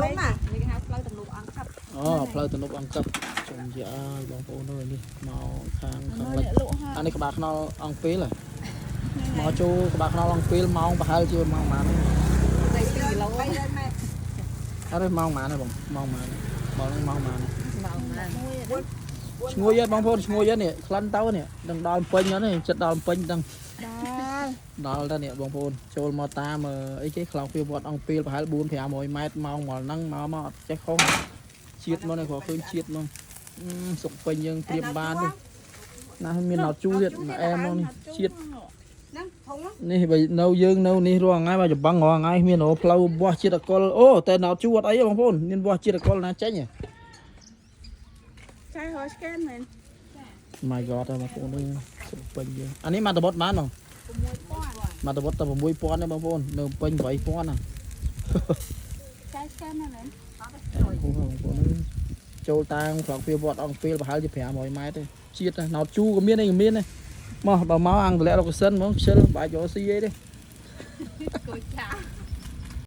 đúng à mình cái phơi tầm lục ăn khắp ផ្លូវទំនប់អង្គប់ចំជាបងប្អូនអើយនេះមកខាងលិចអានេះក្បាលខ្នល់អង្គពេលមកចូលក្បាលខ្នល់អង្គពេលម៉ោងប្រហែលជាម៉ោងប៉ុន្មាន đây pin lâu 300 mét អត់ទេម៉ោងប៉ុន្មានទេបងម៉ោងប៉ុន្មានបងនឹងម៉ោងប៉ុន្មាន màu mà ឈ្ងួយអត់បងប្អូនឈ្ងួយអត់នេះក្លិនទៅនេះដឹងដល់ពេញអត់នេះចិត្តដល់ពេញដឹងដល់ទៅនេះបងប្អូនចូលមកតាមអីគេខ្លោងពីវត្តអង្គពេលប្រហែល 4-500 ម៉ែត្រម៉ោងមកហ្នឹងមកអត់ចេះខុសជាតិមកនេះគ្រាន់ឃើញជាតិមកសុកពេញយើងព្រៀបបានទេណាមានអត់ជូរទៀតអែមមកនេះជាតិ nâng thùng á នេះបើនៅយើងនៅនេះរាល់ថ្ងៃបើចម្បាំងរាល់ថ្ងៃមានផ្លូវវាស់ជាតិអកុលអូតែណោតជួអត់អីបងប្អូនមានវាស់ជាតិអកុលណាចេញហ៎ chai hơi scan mình My God បងប្អូននេះសុពេញយើងអានេះមកតបុតបានបងមកតបុតតែ 6000 ទេបងប្អូននៅពេញ 8000ណា chai scan này mình បងប្អូនចូលតាមក្រងពីវត្តអង្គពេលប្រហែលជា 500 ម៉ែត្រទេជាតិណោតជូក៏មានអីក៏មានដែរមកបើមកអង្គតម្លាក់លោកសិនហ្មងខ្ជិលបាច់យកស៊ីអីទេ cô chào